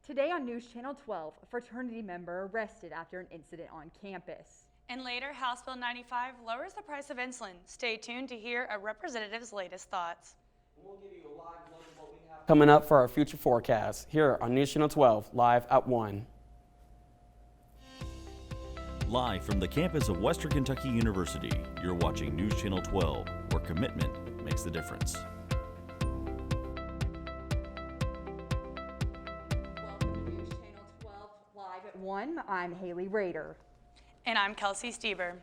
Today on News Channel 12, a fraternity member arrested after an incident on campus. And later, House Bill 95 lowers the price of insulin. Stay tuned to hear a representative's latest thoughts. We'll give you a live look at what we have coming up for our future forecast here on News Channel 12, live at 1. Live from the campus of Western Kentucky University, you're watching News Channel 12, where commitment makes the difference. Welcome to News Channel 12, live at 1. I'm Haley Rader. And I'm Kelsey Stieber.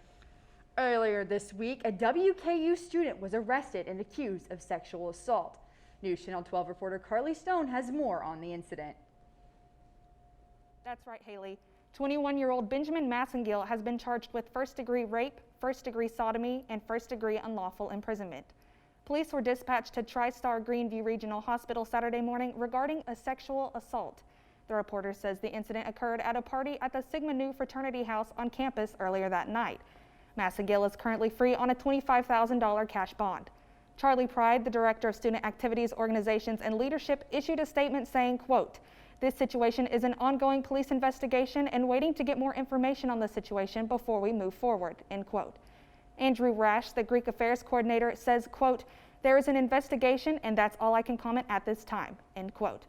Earlier this week, a WKU student was arrested and accused of sexual assault. News Channel 12 reporter Carly Stone has more on the incident. That's right, Haley. 21-year-old Benjamin Massengill has been charged with first-degree rape, first-degree sodomy, and first-degree unlawful imprisonment. Police were dispatched to TriStar Greenview Regional Hospital Saturday morning regarding a sexual assault. The reporter says the incident occurred at a party at the Sigma Nu fraternity house on campus earlier that night. Massengill is currently free on a $25,000 cash bond. Charlie Pride, the director of Student Activities, Organizations, and Leadership, issued a statement saying, quote, "This situation is an ongoing police investigation and waiting to get more information on the situation before we move forward," end quote. Andrew Rash, the Greek Affairs coordinator, says, quote, "There is an investigation and that's all I can comment at this time," end quote.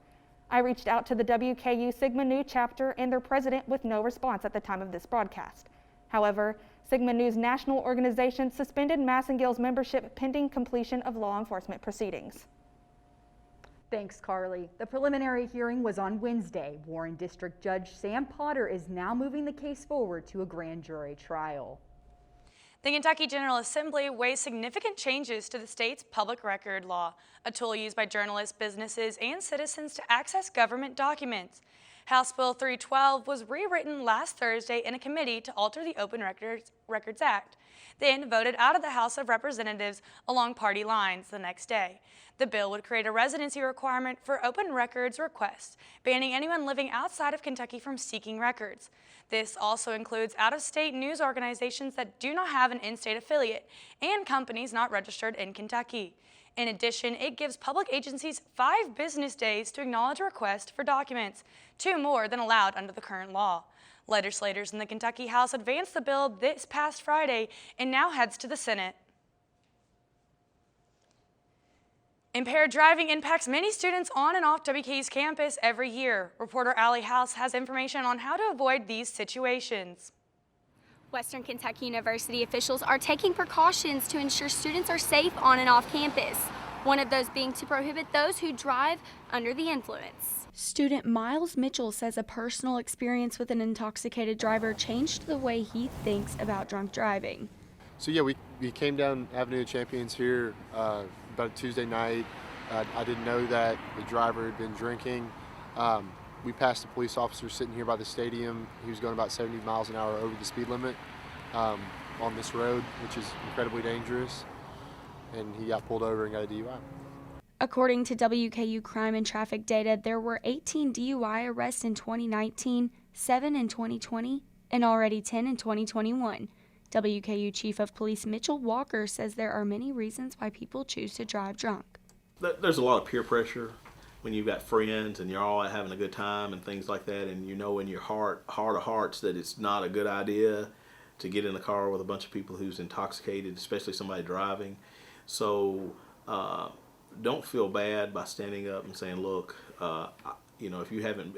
I reached out to the WKU Sigma Nu chapter and their president with no response at the time of this broadcast. However, Sigma Nu's national organization suspended Massengill's membership pending completion of law enforcement proceedings. Thanks, Carly. The preliminary hearing was on Wednesday. Warren District Judge Sam Potter is now moving the case forward to a grand jury trial. The Kentucky General Assembly weighs significant changes to the state's public record law, a tool used by journalists, businesses, and citizens to access government documents. House Bill 312 was rewritten last Thursday in a committee to alter the Open Records Act, then voted out of the House of Representatives along party lines the next day. The bill would create a residency requirement for open records requests, banning anyone living outside of Kentucky from seeking records. This also includes out-of-state news organizations that do not have an in-state affiliate and companies not registered in Kentucky. In addition, it gives public agencies 5 business days to acknowledge a request for documents, 2 more than allowed under the current law. Legislators in the Kentucky House advanced the bill this past Friday and now heads to the Senate. Impaired driving impacts many students on and off WKU's campus every year. Reporter Allie House has information on how to avoid these situations. Western Kentucky University officials are taking precautions to ensure students are safe on and off campus. One of those being to prohibit those who drive under the influence. Student Miles Mitchell says a personal experience with an intoxicated driver changed the way he thinks about drunk driving. So yeah, we came down Avenue of Champions here about a Tuesday night. I didn't know that the driver had been drinking. We passed a police officer sitting here by the stadium. He was going about 70 miles an hour over the speed limit on this road, which is incredibly dangerous. And he got pulled over and got a DUI. According to WKU crime and traffic data, there were 18 DUI arrests in 2019, 7 in 2020, and already 10 in 2021. WKU Chief of Police Mitchell Walker says there are many reasons why people choose to drive drunk. There's a lot of peer pressure when you've got friends and you're all having a good time and things like that, and you know in your heart of hearts that it's not a good idea to get in a car with a bunch of people who's intoxicated, especially somebody driving. So don't feel bad by standing up and saying, look, if you haven't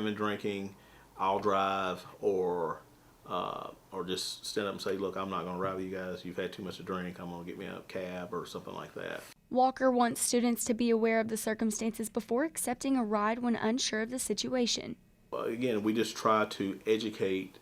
been drinking, I'll drive, or just stand up and say, look, I'm not going to ride with you guys. You've had too much to drink. I'm going to get me a cab or something like that. Walker wants students to be aware of the circumstances before accepting a ride when unsure of the situation. Again, we just try to educate,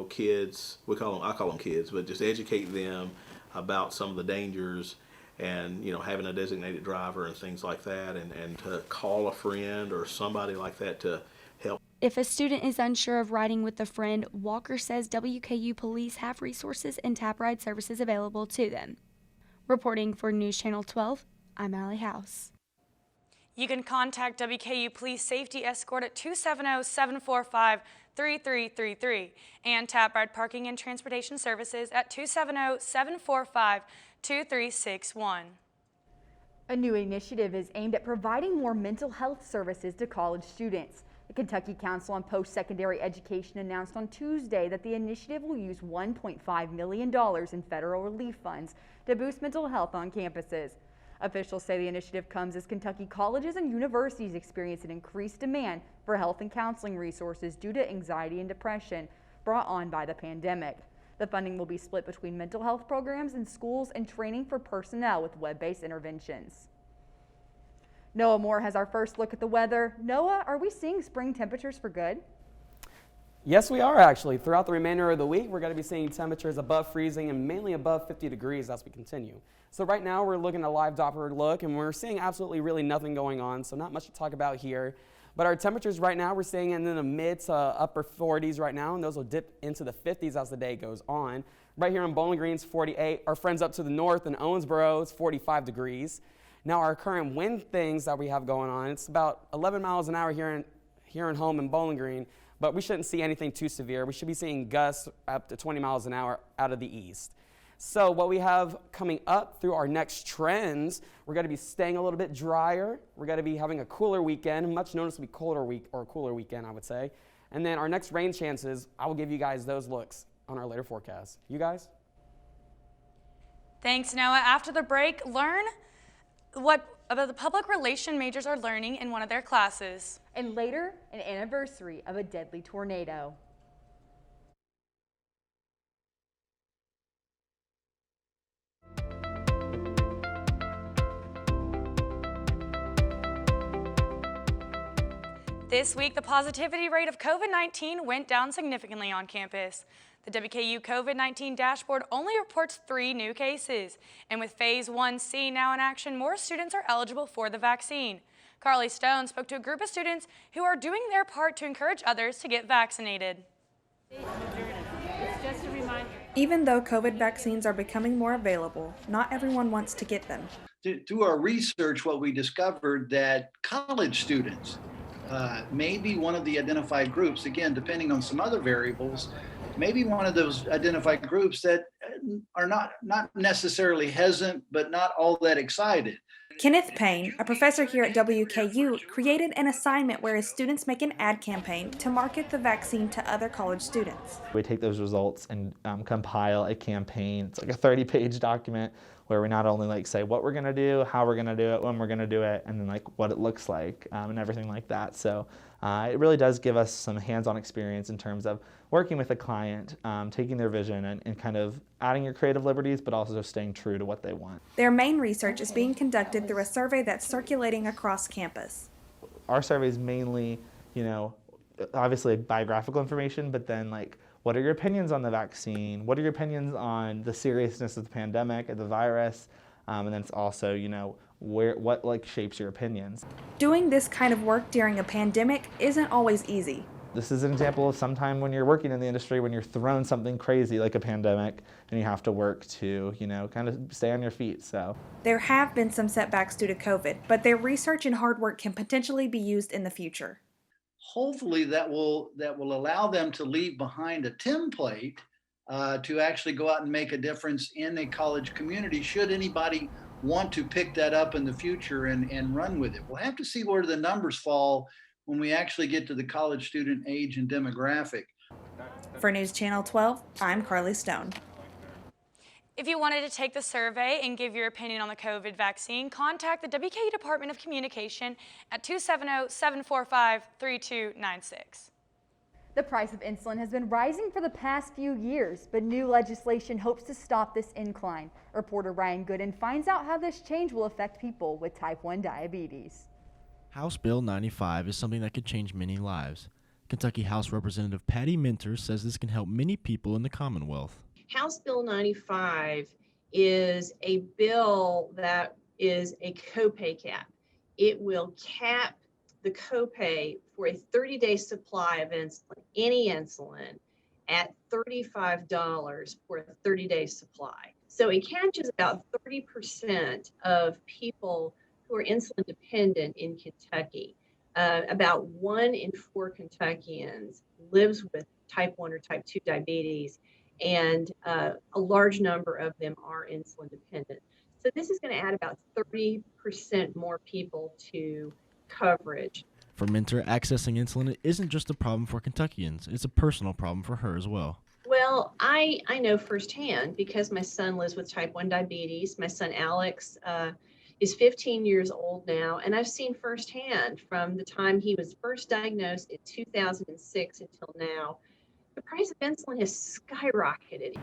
kids. I call them kids, but just educate them about some of the dangers and, having a designated driver and things like that, and to call a friend or somebody like that to help. If a student is unsure of riding with a friend, Walker says WKU police have resources and tap ride services available to them. Reporting for News Channel 12, I'm Allie House. You can contact WKU Police Safety Escort at 270-745-3333 and Tap Ride Parking and Transportation Services at 270-745-2361. A new initiative is aimed at providing more mental health services to college students. The Kentucky Council on Post-Secondary Education announced on Tuesday that the initiative will use $1.5 million in federal relief funds to boost mental health on campuses. Officials say the initiative comes as Kentucky colleges and universities experience an increased demand for health and counseling resources due to anxiety and depression brought on by the pandemic. The funding will be split between mental health programs in schools and training for personnel with web-based interventions. Noah Moore has our first look at the weather. Noah, are we seeing spring temperatures for good? Yes, we are actually. Throughout the remainder of the week, we're going to be seeing temperatures above freezing and mainly above 50 degrees as we continue. So right now we're looking at a live Doppler look and we're seeing absolutely really nothing going on, so not much to talk about here. But our temperatures right now, we're staying in the mid to upper 40s right now, and those will dip into the 50s as the day goes on. Right here in Bowling Green, it's 48. Our friends up to the north in Owensboro, it's 45 degrees. Now our current wind things that we have going on, it's about 11 miles an hour here in home in Bowling Green, but we shouldn't see anything too severe. We should be seeing gusts up to 20 miles an hour out of the east. So what we have coming up through our next trends, we're going to be staying a little bit drier. We're going to be having a cooler weekend, much noticeably colder week or cooler weekend, I would say. And then our next rain chances, I will give you guys those looks on our later forecast. You guys? Thanks, Noah. After the break, learn what about the public relation majors are learning in one of their classes. And later, an anniversary of a deadly tornado. This week, the positivity rate of COVID-19 went down significantly on campus. The WKU COVID-19 dashboard only reports 3 new cases. And with Phase 1C now in action, more students are eligible for the vaccine. Carly Stone spoke to a group of students who are doing their part to encourage others to get vaccinated. It's just a reminder. Even though COVID vaccines are becoming more available, not everyone wants to get them. Through our research, what we discovered that college students may be one of the identified groups, again, depending on some other variables, maybe one of those identified groups that are not necessarily hesitant, but not all that excited. Kenneth Payne, a professor here at WKU, created an assignment where his students make an ad campaign to market the vaccine to other college students. We take those results and compile a campaign. It's like a 30-page document where we not only say what we're going to do, how we're going to do it, when we're going to do it, and then what it looks like and everything like that. So it really does give us some hands-on experience in terms of working with a client, taking their vision and kind of adding your creative liberties, but also staying true to what they want. Their main research is being conducted through a survey that's circulating across campus. Our survey is mainly, obviously biographical information, but then what are your opinions on the vaccine? What are your opinions on the seriousness of the pandemic and the virus? And then it's also, what shapes your opinions. Doing this kind of work during a pandemic isn't always easy. This is an example of sometime when you're working in the industry, when you're thrown something crazy like a pandemic, and you have to work to, kind of stay on your feet. So there have been some setbacks due to COVID, but their research and hard work can potentially be used in the future. Hopefully that will allow them to leave behind a template to actually go out and make a difference in a college community should anybody want to pick that up in the future and run with it. We'll have to see where the numbers fall when we actually get to the college student age and demographic. For News Channel 12, I'm Carly Stone. If you wanted to take the survey and give your opinion on the COVID vaccine, contact the WKU Department of Communication at 270-745-3296. The price of insulin has been rising for the past few years, but new legislation hopes to stop this incline. Reporter Ryan Gooden finds out how this change will affect people with type 1 diabetes. House Bill 95 is something that could change many lives. Kentucky House Representative Patty Minter says this can help many people in the Commonwealth. House Bill 95 is a bill that is a copay cap. It will cap the copay for a 30-day supply of insulin, any insulin, at $35 for a 30-day supply. So it catches about 30% of people who are insulin dependent in Kentucky. About 1 in 4 Kentuckians lives with type 1 or type 2 diabetes, and a large number of them are insulin dependent. So this is going to add about 30% more people to coverage. For Minter, accessing insulin isn't just a problem for Kentuckians, it's a personal problem for her as well. Well, I know firsthand because my son lives with type 1 diabetes. My son Alex is 15 years old now, and I've seen firsthand from the time he was first diagnosed in 2006 until now, the price of insulin has skyrocketed.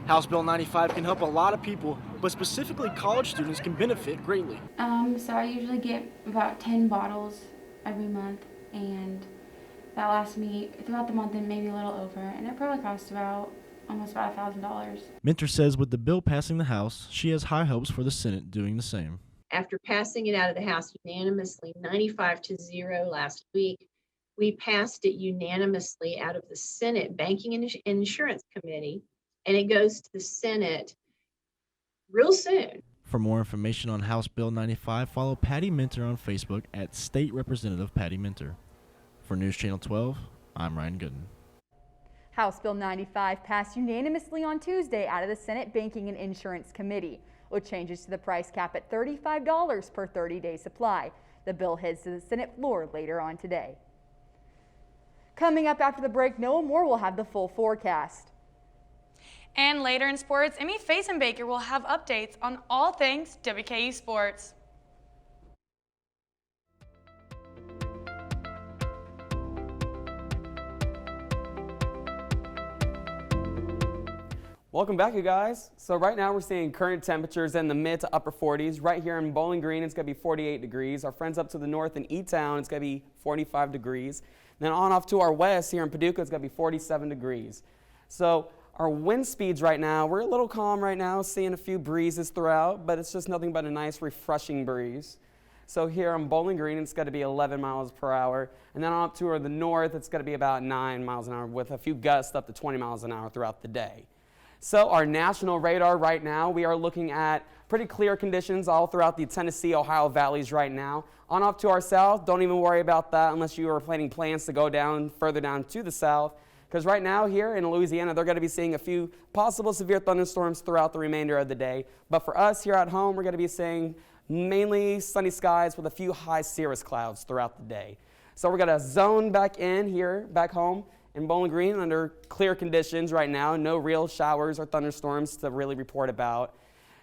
House Bill 95 can help a lot of people, but specifically college students can benefit greatly. So I usually get about 10 bottles every month, and that lasts me throughout the month and maybe a little over, and it probably costs almost about $1,000. Minter says with the bill passing the House, she has high hopes for the Senate doing the same. After passing it out of the House unanimously, 95-0 last week, we passed it unanimously out of the Senate Banking and Insurance Committee, and it goes to the Senate real soon. For more information on House Bill 95, follow Patty Minter on Facebook at State Representative Patty Minter. For News Channel 12, I'm Ryan Gooden. House Bill 95 passed unanimously on Tuesday out of the Senate Banking and Insurance Committee, with changes to the price cap at $35 per 30-day supply. The bill heads to the Senate floor later on today. Coming up after the break, Noah Moore will have the full forecast. And later in sports, Emmy Fazenbaker will have updates on all things WKU sports. Welcome back, you guys. So right now we're seeing current temperatures in the mid to upper 40s. Right here in Bowling Green, it's going to be 48 degrees. Our friends up to the north in E-Town, it's going to be 45 degrees. Then on off to our west here in Paducah, it's going to be 47 degrees. So our wind speeds right now, we're a little calm right now, seeing a few breezes throughout, but it's just nothing but a nice refreshing breeze. So here on Bowling Green, it's going to be 11 miles per hour. And then on up to the north, it's going to be about 9 miles an hour with a few gusts up to 20 miles an hour throughout the day. So our national radar right now, we are looking at pretty clear conditions all throughout the Tennessee, Ohio valleys right now. On up to our south, don't even worry about that unless you are planning plans to go down further down to the south. Because right now here in Louisiana, they're going to be seeing a few possible severe thunderstorms throughout the remainder of the day. But for us here at home, we're going to be seeing mainly sunny skies with a few high cirrus clouds throughout the day. So we're going to zone back in here, back home in Bowling Green under clear conditions right now. No real showers or thunderstorms to really report about.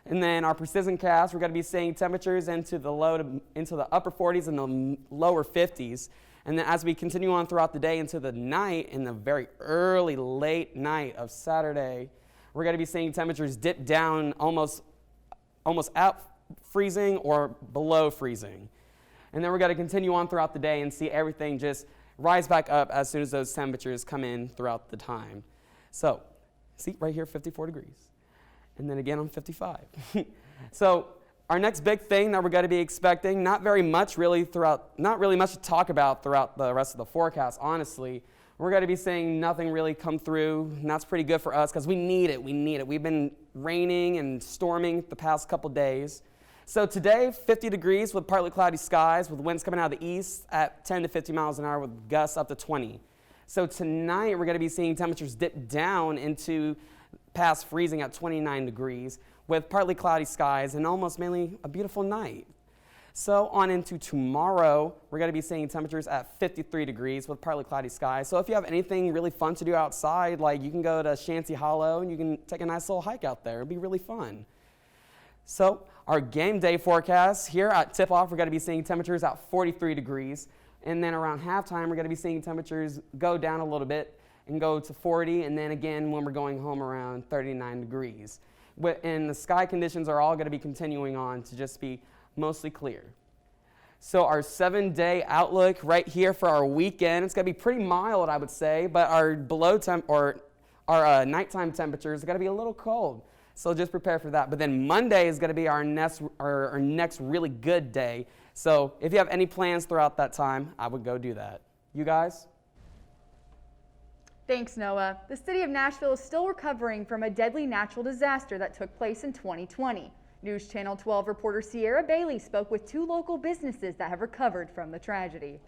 And then our precision cast, we're going to be seeing temperatures into the upper 40s and the lower 50s. And then as we continue on throughout the day into the night, in the very early, late night of Saturday, we're going to be seeing temperatures dip down almost at freezing or below freezing. And then we're going to continue on throughout the day and see everything just rise back up as soon as those temperatures come in throughout the time. So, see right here, 54 degrees. And then again on 55. So our next big thing that we're going to be expecting, not much to talk about throughout the rest of the forecast, honestly. We're going to be seeing nothing really come through, and that's pretty good for us because we need it. We've been raining and storming the past couple days. So today, 50 degrees with partly cloudy skies with winds coming out of the east at 10 to 50 miles an hour with gusts up to 20. So tonight, we're going to be seeing temperatures dip down into past freezing at 29 degrees with partly cloudy skies and almost mainly a beautiful night. So on into tomorrow, we're going to be seeing temperatures at 53 degrees with partly cloudy skies. So if you have anything really fun to do outside, like you can go to Shanty Hollow and you can take a nice little hike out there. It'll be really fun. So our game day forecast here at tip-off, we're going to be seeing temperatures at 43 degrees. And then around halftime, we're going to be seeing temperatures go down a little bit and go to 40. And then again, when we're going home, around 39 degrees. And the sky conditions are all going to be continuing on to just be mostly clear. So our 7-day outlook right here for our weekend, it's going to be pretty mild, I would say, but our nighttime temperatures are going to be a little cold. So just prepare for that. But then Monday is going to be our next really good day. So if you have any plans throughout that time, I would go do that. You guys? Thanks, Noah. The city of Nashville is still recovering from a deadly natural disaster that took place in 2020. News Channel 12 reporter Sierra Bailey spoke with 2 local businesses that have recovered from the tragedy.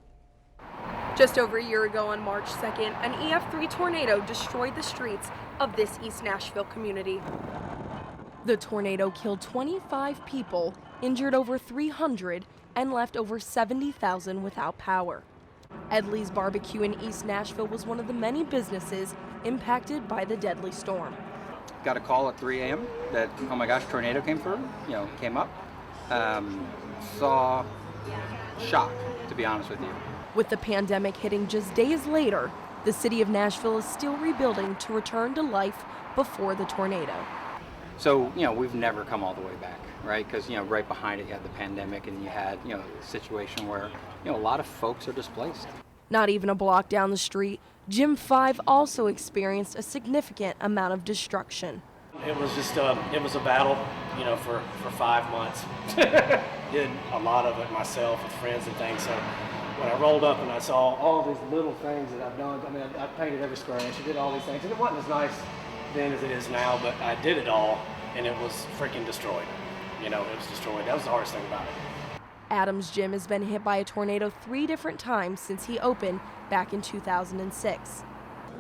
Just over a year ago on March 2nd, an EF3 tornado destroyed the streets of this East Nashville community. The tornado killed 25 people, injured over 300, and left over 70,000 without power. Edley's Barbecue in East Nashville was one of the many businesses impacted by the deadly storm. Got a call at 3 a.m. that, oh my gosh, tornado came through, came up. Saw shock, to be honest with you. With the pandemic hitting just days later, the city of Nashville is still rebuilding to return to life before the tornado. So, we've never come all the way back, right? Because, right behind it, you had the pandemic and you had, a situation where, a lot of folks are displaced. Not even a block down the street, Gym 5 also experienced a significant amount of destruction. It was just, it was a battle, for 5 months. Did a lot of it myself with friends and things. So when I rolled up and I saw all these little things that I've done, I painted every square inch, I did all these things, and it wasn't as nice then as it is now, but I did it all, and it was freaking destroyed. It was destroyed. That was the hardest thing about it. Adams Gym has been hit by a tornado 3 different times since he opened back in 2006.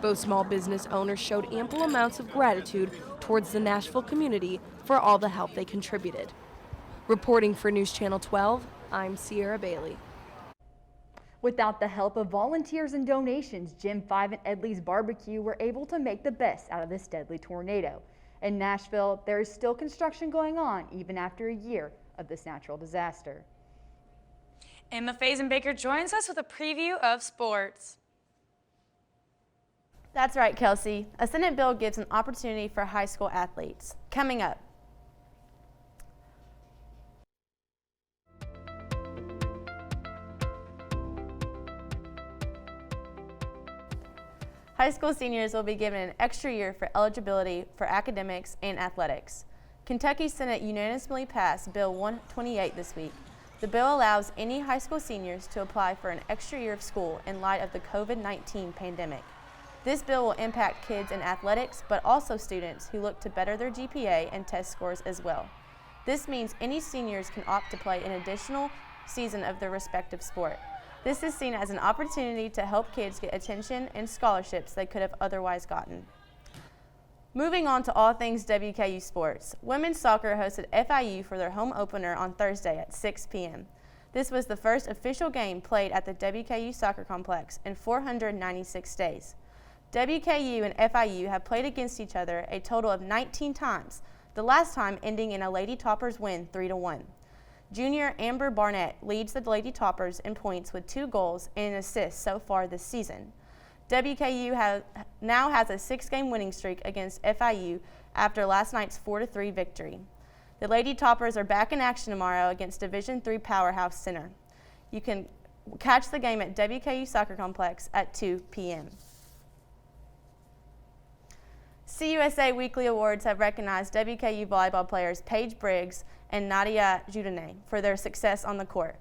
Both small business owners showed ample amounts of gratitude towards the Nashville community for all the help they contributed. Reporting for News Channel 12, I'm Sierra Bailey. Without the help of volunteers and donations, Gym 5 and Edley's Barbecue were able to make the best out of this deadly tornado. In Nashville, there is still construction going on even after a year of this natural disaster. Emma Fazenbaker joins us with a preview of sports. That's right, Kelsey. A Senate bill gives an opportunity for high school athletes. Coming up. High school seniors will be given an extra year for eligibility for academics and athletics. Kentucky Senate unanimously passed Bill 128 this week. The bill allows any high school seniors to apply for an extra year of school in light of the COVID-19 pandemic. This bill will impact kids in athletics, but also students who look to better their GPA and test scores as well. This means any seniors can opt to play an additional season of their respective sport. This is seen as an opportunity to help kids get attention and scholarships they could have otherwise gotten. Moving on to all things WKU sports, women's soccer hosted FIU for their home opener on Thursday at 6 p.m. This was the first official game played at the WKU soccer complex in 496 days. WKU and FIU have played against each other a total of 19 times, the last time ending in a Lady Toppers win 3-1. Junior Amber Barnett leads the Lady Toppers in points with 2 goals and an assist so far this season. WKU now has a 6-game winning streak against FIU after last night's 4-3 victory. The Lady Toppers are back in action tomorrow against Division III powerhouse Center. You can catch the game at WKU Soccer Complex at 2 p.m. CUSA Weekly Awards have recognized WKU volleyball players Paige Briggs and Nadia Judene for their success on the court.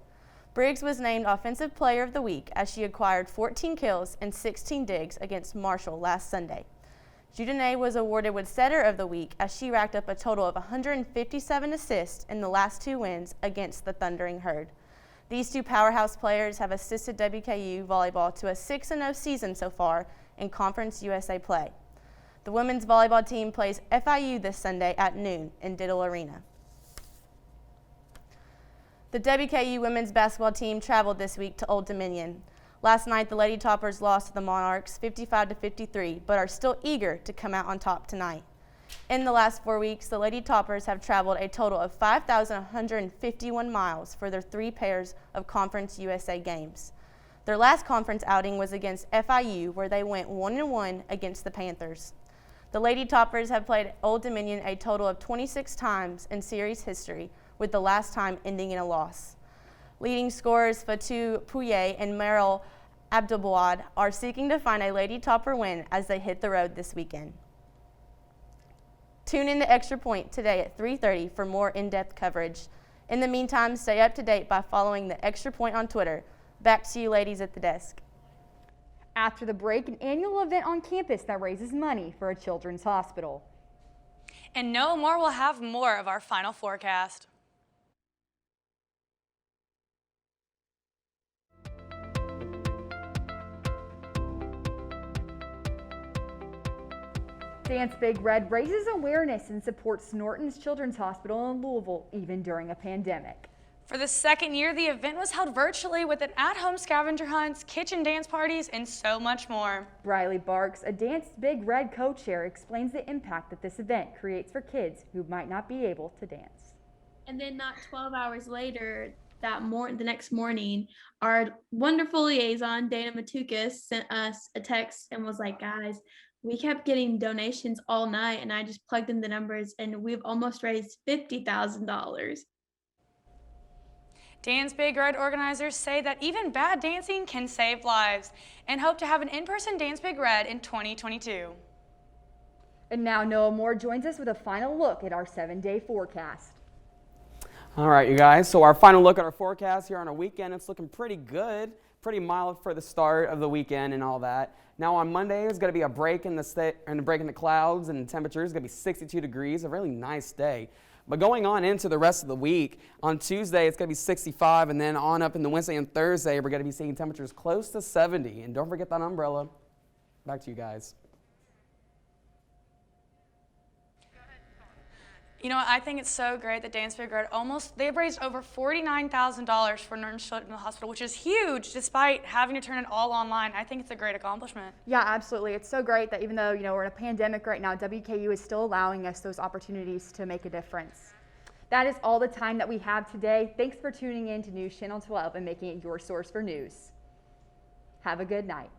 Briggs was named Offensive Player of the Week as she acquired 14 kills and 16 digs against Marshall last Sunday. Judene was awarded with Setter of the Week as she racked up a total of 157 assists in the last 2 wins against the Thundering Herd. These 2 powerhouse players have assisted WKU volleyball to a 6-0 season so far in Conference USA play. The women's volleyball team plays FIU this Sunday at noon in Diddle Arena. The WKU women's basketball team traveled this week to Old Dominion. Last night, the Lady Toppers lost to the Monarchs 55-53, but are still eager to come out on top tonight. In the last 4 weeks, the Lady Toppers have traveled a total of 5,151 miles for their 3 pairs of Conference USA games. Their last conference outing was against FIU, where they went 1-1 against the Panthers. The Lady Toppers have played Old Dominion a total of 26 times in series history, with the last time ending in a loss. Leading scorers Fatou Pouye and Meryl Abdelbouad are seeking to find a Lady Topper win as they hit the road this weekend. Tune in to Extra Point today at 3:30 for more in-depth coverage. In the meantime, stay up to date by following the Extra Point on Twitter. Back to you ladies at the desk. After the break, an annual event on campus that raises money for a children's hospital. And no more will have more of our final forecast. Thank you. Dance Big Red raises awareness and supports Norton's Children's Hospital in Louisville, even during a pandemic. For the second year, the event was held virtually with an at-home scavenger hunts, kitchen dance parties, and so much more. Briley Barks, a Dance Big Red co-chair, explains the impact that this event creates for kids who might not be able to dance. And then not 12 hours later, the next morning, our wonderful liaison, Dana Matukis, sent us a text and was like, guys, we kept getting donations all night, and I just plugged in the numbers, and we've almost raised $50,000. Dance Big Red organizers say that even bad dancing can save lives and hope to have an in-person Dance Big Red in 2022. And now Noah Moore joins us with a final look at our 7-day forecast. All right, you guys, so our final look at our forecast here on a weekend, it's looking pretty good, pretty mild for the start of the weekend and all that. Now on Monday, there's going to be a break in the clouds, and the temperature is going to be 62 degrees, a really nice day. But going on into the rest of the week, on Tuesday, it's going to be 65, and then on up into Wednesday and Thursday, we're going to be seeing temperatures close to 70. And don't forget that umbrella. Back to you guys. You know what, I think it's so great that Dance Big Red they've raised over $49,000 for Norton's Children's Hospital, which is huge despite having to turn it all online. I think it's a great accomplishment. Yeah, absolutely. It's so great that even though, we're in a pandemic right now, WKU is still allowing us those opportunities to make a difference. That is all the time that we have today. Thanks for tuning in to News Channel 12 and making it your source for news. Have a good night.